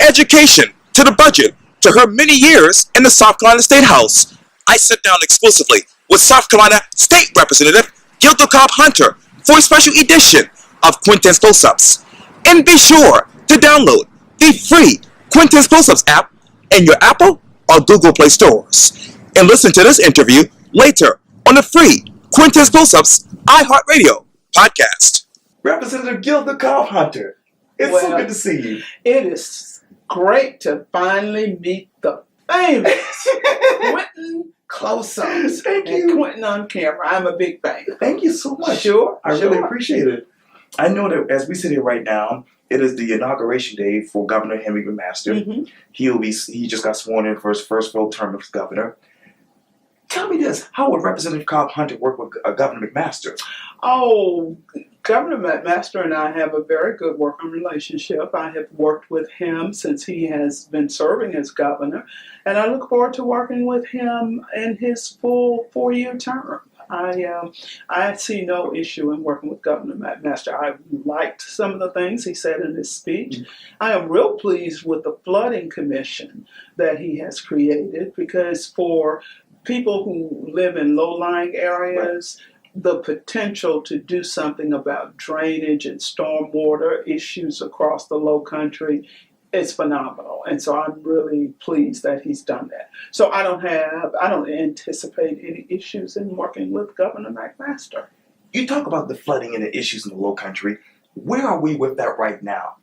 education to the budget to her many years in the South Carolina State House, I sit down exclusively with South Carolina State Representative Gilda Cobb-Hunter for a special edition of Quintin's Close-Ups. And be sure to download the free Quintin's Close-Ups app in your Apple or Google Play stores. And listen to this interview later on the free Quintin's Close-Ups iHeartRadio podcast. Representative Gilda Cobb-Hunter, it's so good to see you. It is great to finally meet the famous Quintin Close-Ups. Thank you. And Quintin on camera. I'm a big fan. Thank you so much. Sure. I really appreciate it. I know that as we sit here right now, it is the inauguration day for Governor Henry McMaster. Mm-hmm. He just got sworn in for his first full term as governor. Tell me this: how would Representative Cobb-Hunter work with Governor McMaster? Oh, Governor McMaster and I have a very good working relationship. I have worked with him since he has been serving as governor, and I look forward to working with him in his full 4-year term. I see no issue in working with Governor McMaster. I liked some of the things he said in his speech. Mm-hmm. I am real pleased with the flooding commission that he has created, because for people who live in low-lying areas, the potential to do something about drainage and stormwater issues across the low country is phenomenal. And so I'm really pleased that he's done that. So I don't anticipate any issues in working with Governor McMaster. You talk about the flooding and the issues in the low country. Where are we with that right now?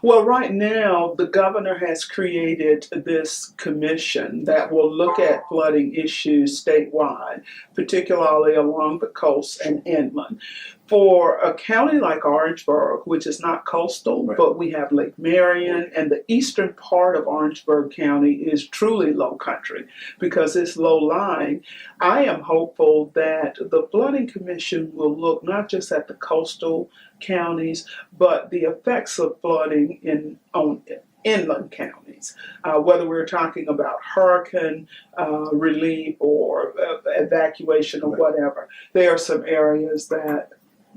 Well, right now, the governor has created this commission that will look at flooding issues statewide, particularly along the coast and inland. For a county like Orangeburg, which is not coastal, right, but we have Lake Marion, and the eastern part of Orangeburg County is truly low country because it's low-lying, I am hopeful that the Flooding Commission will look not just at the coastal counties, but the effects of flooding on inland counties, whether we're talking about hurricane relief or evacuation or whatever. There are some areas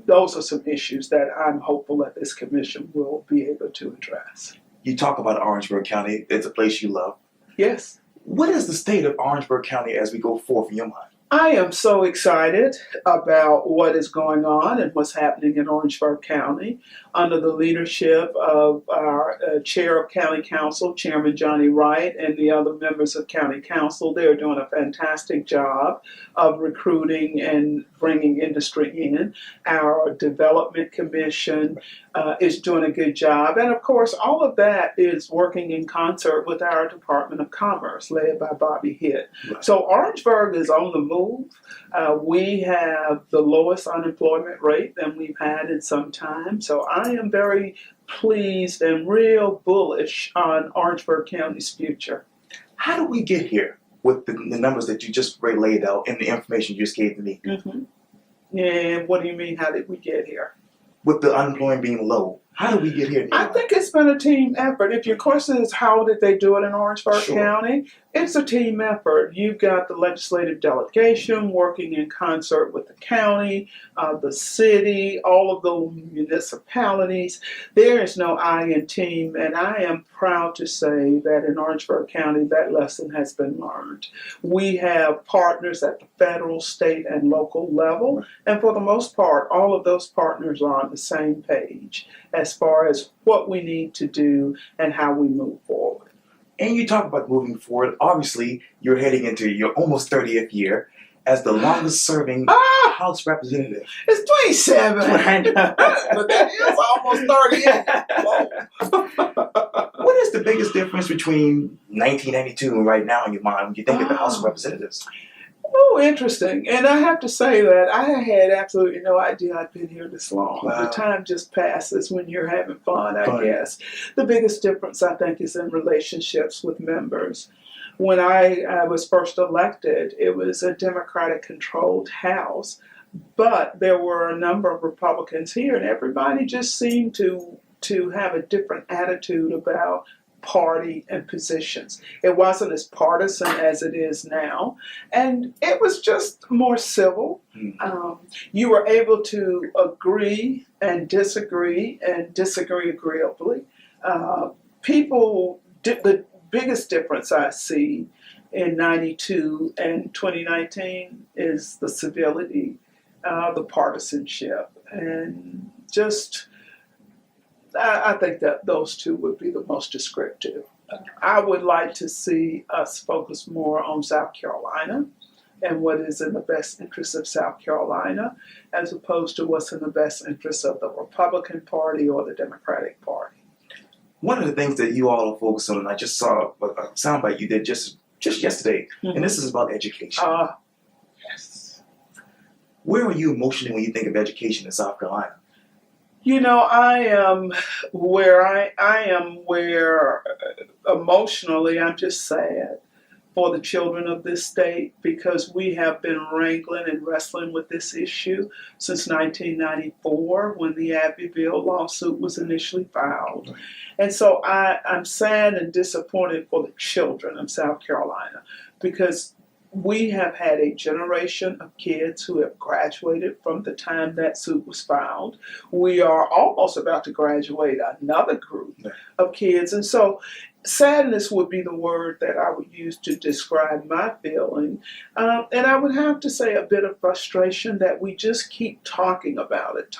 those are some issues that I'm hopeful that this commission will be able to address. You talk about Orangeburg County. It's a place you love. Yes. What is the state of Orangeburg County as we go forth in your mind? I am so excited about what is going on and what's happening in Orangeburg County under the leadership of our Chair of County Council, Chairman Johnny Wright, and the other members of County Council. They're doing a fantastic job of recruiting and bringing industry in. Our Development Commission is doing a good job. And of course, all of that is working in concert with our Department of Commerce, led by Bobby Hitt. Right. So Orangeburg is on the move. We have the lowest unemployment rate than we've had in some time. So I am very pleased and real bullish on Orangeburg County's future. How do we get here with the numbers that you just laid out and the information you just gave to me? Mm-hmm. And what do you mean, how did we get here? With the unemployment being low, how did we get here? I think it's been a team effort. If your question is how did they do it in Orangeburg County, it's a team effort. You've got the legislative delegation working in concert with the county, the city, all of the municipalities. There is no I in team, and I am proud to say that in Orangeburg County that lesson has been learned. We have partners at the federal, state, and local level, and for the most part, all of those partners are on the same page as far as what we need to do and how we move forward. And you talk about moving forward. Obviously, you're heading into your almost 30th year as the longest-serving House Representative. It's 27. But that is almost 30. What is the biggest difference between 1992 and right now in your mind when you think of the House of Representatives? Oh, interesting. And I have to say that I had absolutely no idea I'd been here this long. Wow. The time just passes when you're having fun, I guess. The biggest difference, I think, is in relationships with members. When I was first elected, it was a Democratic-controlled House, but there were a number of Republicans here, and everybody just seemed to have a different attitude about party and positions. It wasn't as partisan as it is now, and it was just more civil. You were able to agree and disagree agreeably. the biggest difference I see in 92 and 2019 is the civility, the partisanship, and just, I think that those two would be the most descriptive. I would like to see us focus more on South Carolina and what is in the best interest of South Carolina, as opposed to what's in the best interest of the Republican Party or the Democratic Party. One of the things that you all are focused on, and I just saw a soundbite you did just yesterday, and this is about education. Yes. Where are you emotionally when you think of education in South Carolina? You know, I am where emotionally I'm just sad for the children of this state, because we have been wrangling and wrestling with this issue since 1994, when the Abbeville lawsuit was initially filed. And so I'm sad and disappointed for the children of South Carolina, because we have had a generation of kids who have graduated from the time that suit was filed. We are almost about to graduate another group of kids. And so sadness would be the word that I would use to describe my feeling. And I would have to say a bit of frustration that we just keep talking about it,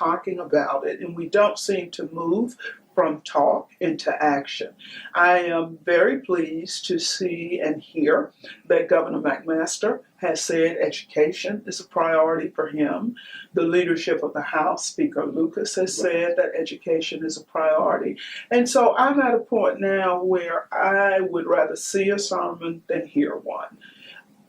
and we don't seem to move from talk into action. I am very pleased to see and hear that Governor McMaster has said education is a priority for him. The leadership of the House, Speaker Lucas, has said that education is a priority. And so I'm at a point now where I would rather see a sermon than hear one.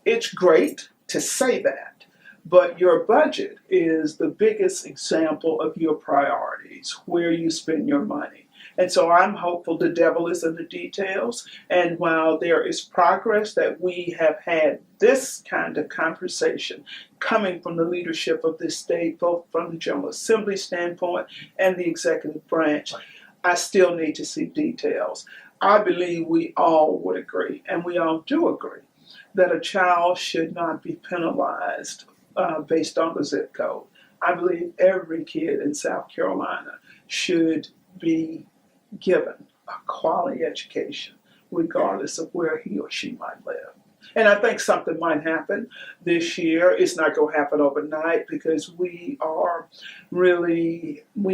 It's great to say that, but your budget is the biggest example of your priorities, where you spend your money. And so I'm hopeful the devil is in the details. And while there is progress, that we have had this kind of conversation coming from the leadership of this state, both from the General Assembly standpoint and the executive branch, I still need to see details. I believe we all would agree, and we all do agree, that a child should not be penalized based on the zip code. I believe every kid in South Carolina should be given a quality education, regardless of where he or she might live. And I think something might happen this year. It's not going to happen overnight, because we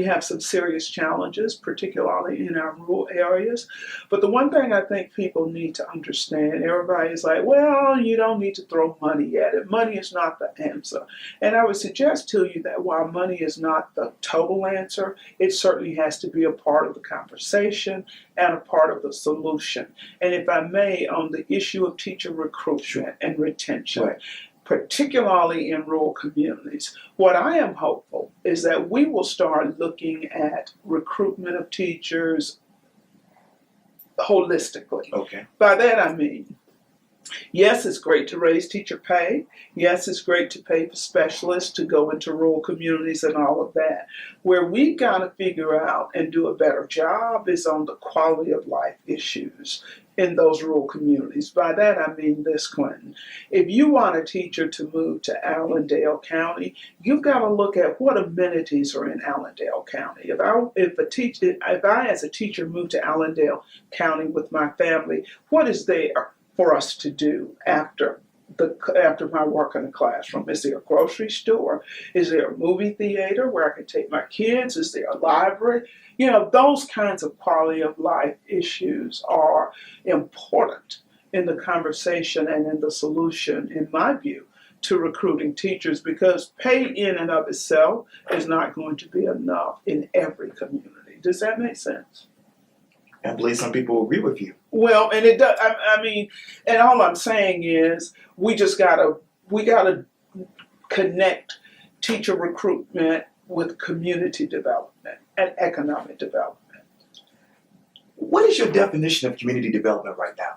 have some serious challenges, particularly in our rural areas. But the one thing I think people need to understand, everybody's like, well, you don't need to throw money at it. Money is not the answer. And I would suggest to you that while money is not the total answer, it certainly has to be a part of the conversation and a part of the solution. And if I may, on the issue of teacher recruitment and retention, particularly in rural communities, what I am hopeful is that we will start looking at recruitment of teachers holistically. Okay. By that I mean, yes, it's great to raise teacher pay. Yes, it's great to pay for specialists to go into rural communities and all of that. Where we got to figure out and do a better job is on the quality of life issues in those rural communities. By that I mean this, Quintin. If you want a teacher to move to Allendale County, you've got to look at what amenities are in Allendale County. If I as a teacher move to Allendale County with my family, what is there for us to do after my work in the classroom? Is there a grocery store? Is there a movie theater where I can take my kids? Is there a library? You know, those kinds of quality of life issues are important in the conversation and in the solution, in my view, to recruiting teachers, because pay in and of itself is not going to be enough in every community. Does that make sense? I believe some people agree with you. Well, and it does. I mean, and all I'm saying is we gotta connect teacher recruitment with community development and economic development. What is your definition of community development right now?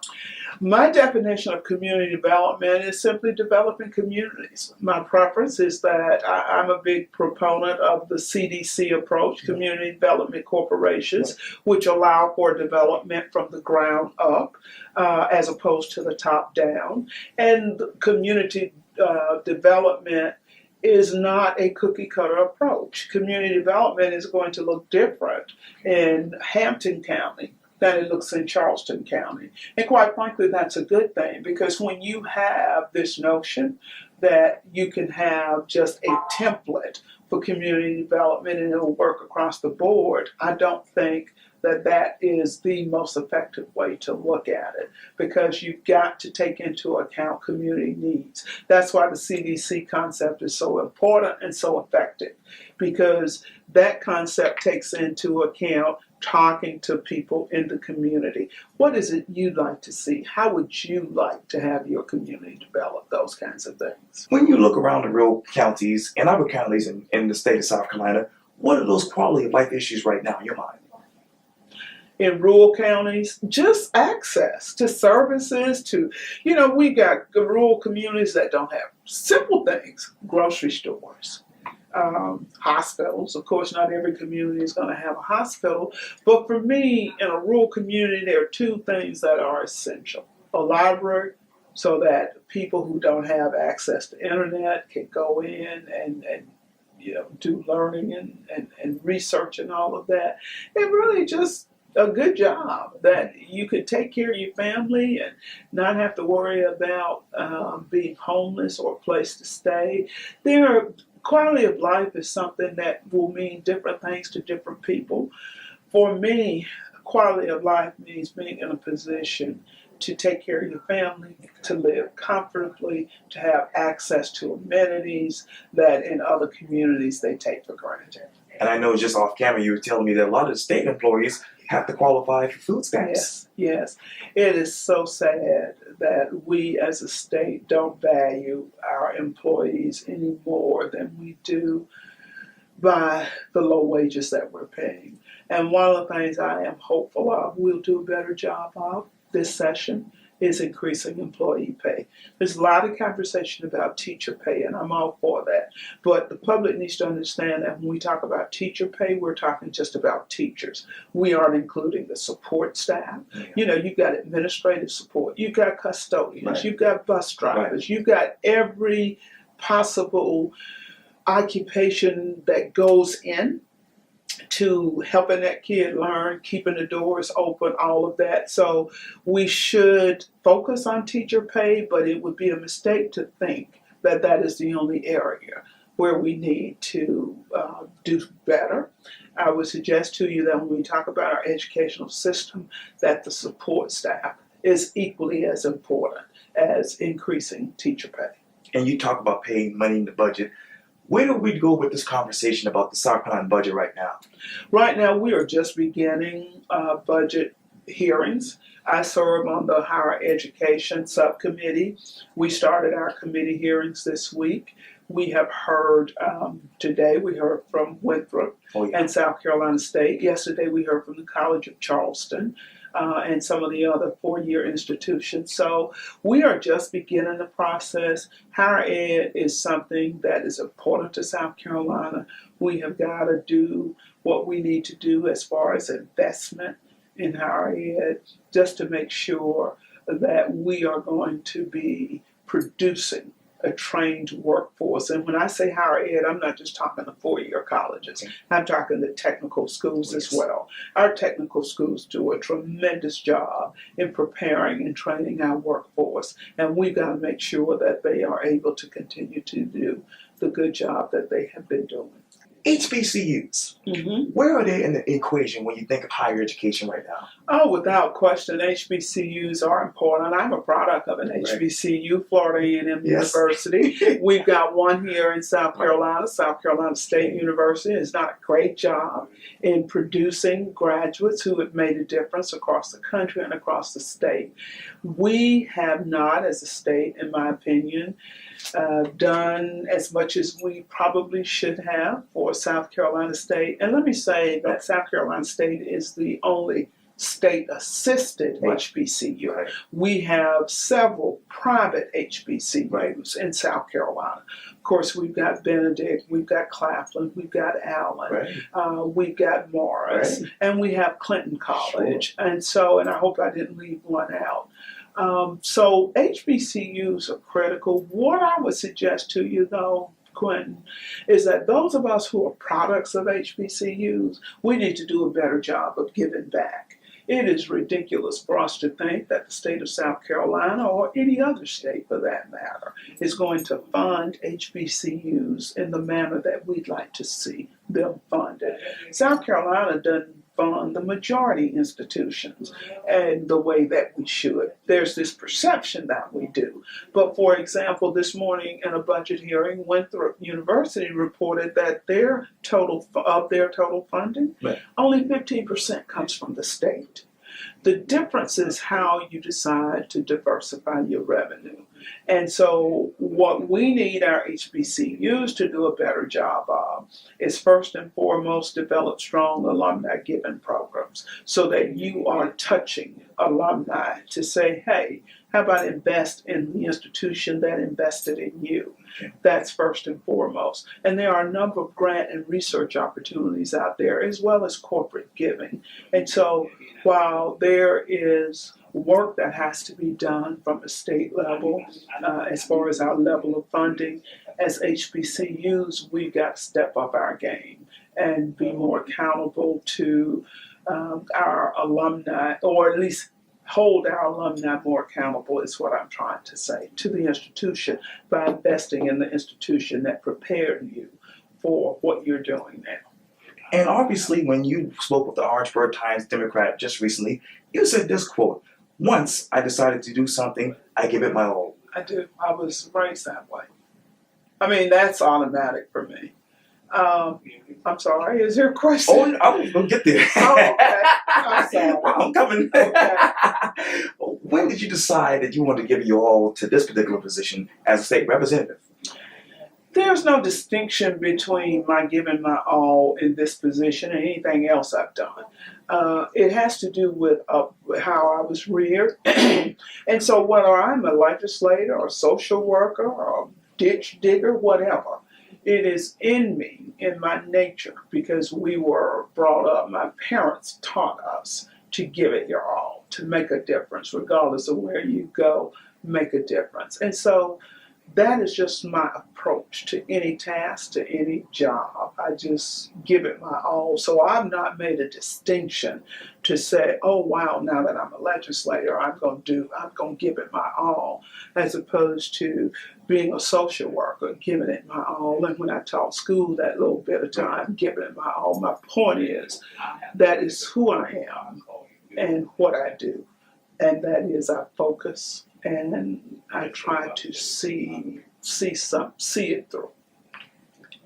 My definition of community development is simply developing communities. My preference is that I'm a big proponent of the CDC approach, Community Development Corporations, which allow for development from the ground up as opposed to the top down. And community development is not a cookie cutter approach. Community development is going to look different in Hampton County than it looks in Charleston County. And quite frankly, that's a good thing, because when you have this notion that you can have just a template for community development and it'll work across the board, I don't think that that is the most effective way to look at it, because you've got to take into account community needs. That's why the CDC concept is so important and so effective, because that concept takes into account talking to people in the community. What is it you'd like to see? How would you like to have your community develop? Those kinds of things. When you look around the rural counties and other counties in the state of South Carolina, what are those quality of life issues right now in your mind? In rural counties, just access to services, to, we got rural communities that don't have simple things, grocery stores, hospitals. Of course, not every community is going to have a hospital, but for me, in a rural community, there are two things that are essential. A library, so that people who don't have access to internet can go in and do learning and research and all of that. And really just a good job that you could take care of your family and not have to worry about being homeless or a place to stay. Quality of life is something that will mean different things to different people. For me, quality of life means being in a position to take care of your family, to live comfortably, to have access to amenities that in other communities they take for granted. And I know just off camera you were telling me that a lot of state employees have to qualify for food stamps. Yes. It is so sad that we as a state don't value our employees any more than we do by the low wages that we're paying. And one of the things I am hopeful of, we'll do a better job of this session, is increasing employee pay. There's a lot of conversation about teacher pay, and I'm all for that. But the public needs to understand that when we talk about teacher pay, we're talking just about teachers. We aren't including the support staff. Yeah. You've got administrative support, you've got custodians, Right. you've got bus drivers, you've got every possible occupation that goes in to helping that kid learn, keeping the doors open, all of that. So we should focus on teacher pay, but it would be a mistake to think that that is the only area where we need to do better. I would suggest to you that when we talk about our educational system, that the support staff is equally as important as increasing teacher pay. And you talk about paying money in the budget. Where do we go with this conversation about the South Carolina budget right now? Right now, we are just beginning budget hearings. I serve on the Higher Education Subcommittee. We started our committee hearings this week. We have heard today, we heard from Winthrop and South Carolina State. Yesterday, we heard from the College of Charleston and some of the other four-year institutions. So we are just beginning the process. Higher ed is something that is important to South Carolina. We have got to do what we need to do as far as investment in higher ed, just to make sure that we are going to be producing a trained workforce. And when I say higher ed, I'm not just talking the four-year colleges. I'm talking the technical schools as well. Our technical schools do a tremendous job in preparing and training our workforce, and we've got to make sure that they are able to continue to do the good job that they have been doing. HBCUs, where are they in the equation when you think of higher education right now? Oh, without question, HBCUs are important. I'm a product of an HBCU, Florida A&M University. We've got one here in South Carolina, South Carolina State University. Has done a great job in producing graduates who have made a difference across the country and across the state. We have not, as a state, in my opinion, done as much as we probably should have for South Carolina State. And let me say that South Carolina State is the only state-assisted HBCU. We have several private HBCUs in South Carolina. Of course, we've got Benedict, we've got Claflin, we've got Allen, we've got Morris, and we have Clinton College. And I hope I didn't leave one out. So HBCUs are critical. What I would suggest to you, though, Quintin, is that those of us who are products of HBCUs, we need to do a better job of giving back. It is ridiculous for us to think that the state of South Carolina, or any other state for that matter, is going to fund HBCUs in the manner that we'd like to see them funded. South Carolina doesn't fund the majority institutions and the way that we should. There's this perception that we do. But for example, this morning in a budget hearing, Winthrop University reported that their total funding, Right. only 15% comes from the state. The difference is how you decide to diversify your revenue. And so what we need our HBCUs to do a better job of is first and foremost develop strong alumni giving programs so that you are touching alumni to say, hey, how about invest in the institution that invested in you? That's first and foremost. And there are a number of grant and research opportunities out there, as well as corporate giving. And so while there is work that has to be done from the state level, as far as our level of funding, as HBCUs, we've got to step up our game and be more accountable to our alumni, or at least hold our alumni more accountable, is what I'm trying to say, to the institution by investing in the institution that prepared you for what you're doing now. And obviously, when you spoke with the Orangeburg Times Democrat just recently, you said this quote, "Once I decided to do something, I give it my all." I do. I was raised that way. I mean, that's automatic for me. I'm sorry, is there a question? Oh, I'm going to get there. Oh, okay. I'm sorry. I'm coming. Okay. When did you decide that you wanted to give your all to this particular position as a state representative? There's no distinction between my giving my all in this position and anything else I've done. It has to do with how I was reared. And so whether I'm a legislator or social worker or ditch digger, whatever, it is in me, in my nature, because we were brought up, my parents taught us to give it your all, to make a difference, regardless of where you go, make a difference. And so that is just my approach to any task, to any job. I just give it my all. So I've not made a distinction to say, oh wow, now that I'm a legislator, I'm going to give it my all, as opposed to being a social worker, giving it my all. And when I taught school that little bit of time, giving it my all. My point is, that is who I am and what I do. And that is I focus and I try to see it through.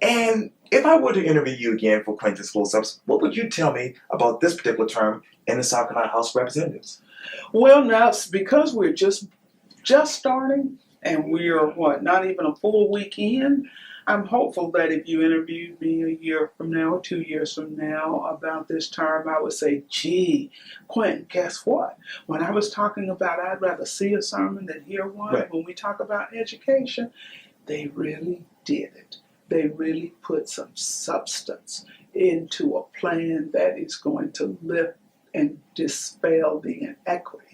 And if I were to interview you again for Quintin's Close-Ups, what would you tell me about this particular term in the South Carolina House of Representatives? Well, now it's because we're just starting, and we're not even a full week in. I'm hopeful that if you interviewed me a year from now or 2 years from now about this term, I would say, gee, Quintin, guess what? When I was talking about I'd rather see a sermon than hear one, right. When we talk about education, they really did it. They really put some substance into a plan that is going to lift and dispel the inequity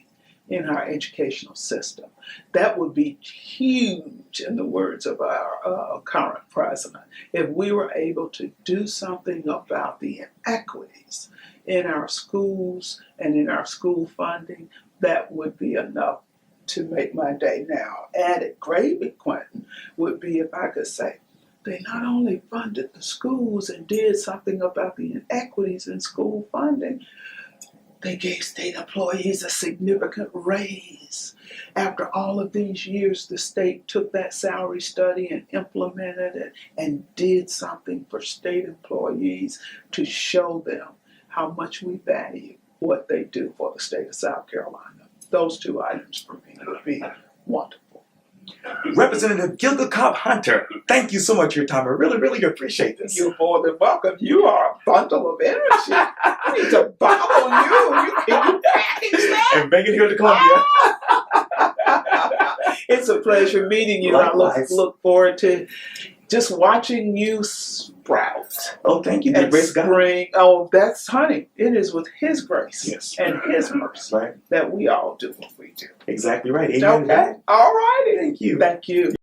in our educational system. That would be huge, in the words of our current president, if we were able to do something about the inequities in our schools and in our school funding. That would be enough to make my day now. Added gravy, Quintin, would be if I could say, they not only funded the schools and did something about the inequities in school funding, they gave state employees a significant raise. After all of these years, the state took that salary study and implemented it and did something for state employees to show them how much we value what they do for the state of South Carolina. Those two items for me would be wonderful. Representative Gilda Cobb-Hunter, thank you so much for your time. I really, really appreciate this. You're more than welcome. You are a bundle of energy. I need to bottle you. Can you package that? And bring it here to Columbia. It's a pleasure meeting you. Likewise. I look forward to just watching you sprout. Oh, thank you. And Grace God. spring. Oh, that's honey. It is with His grace Yes. and His mercy Right. that we all do what we do. Exactly right. Amen. Okay. All righty. Thank you. Thank you.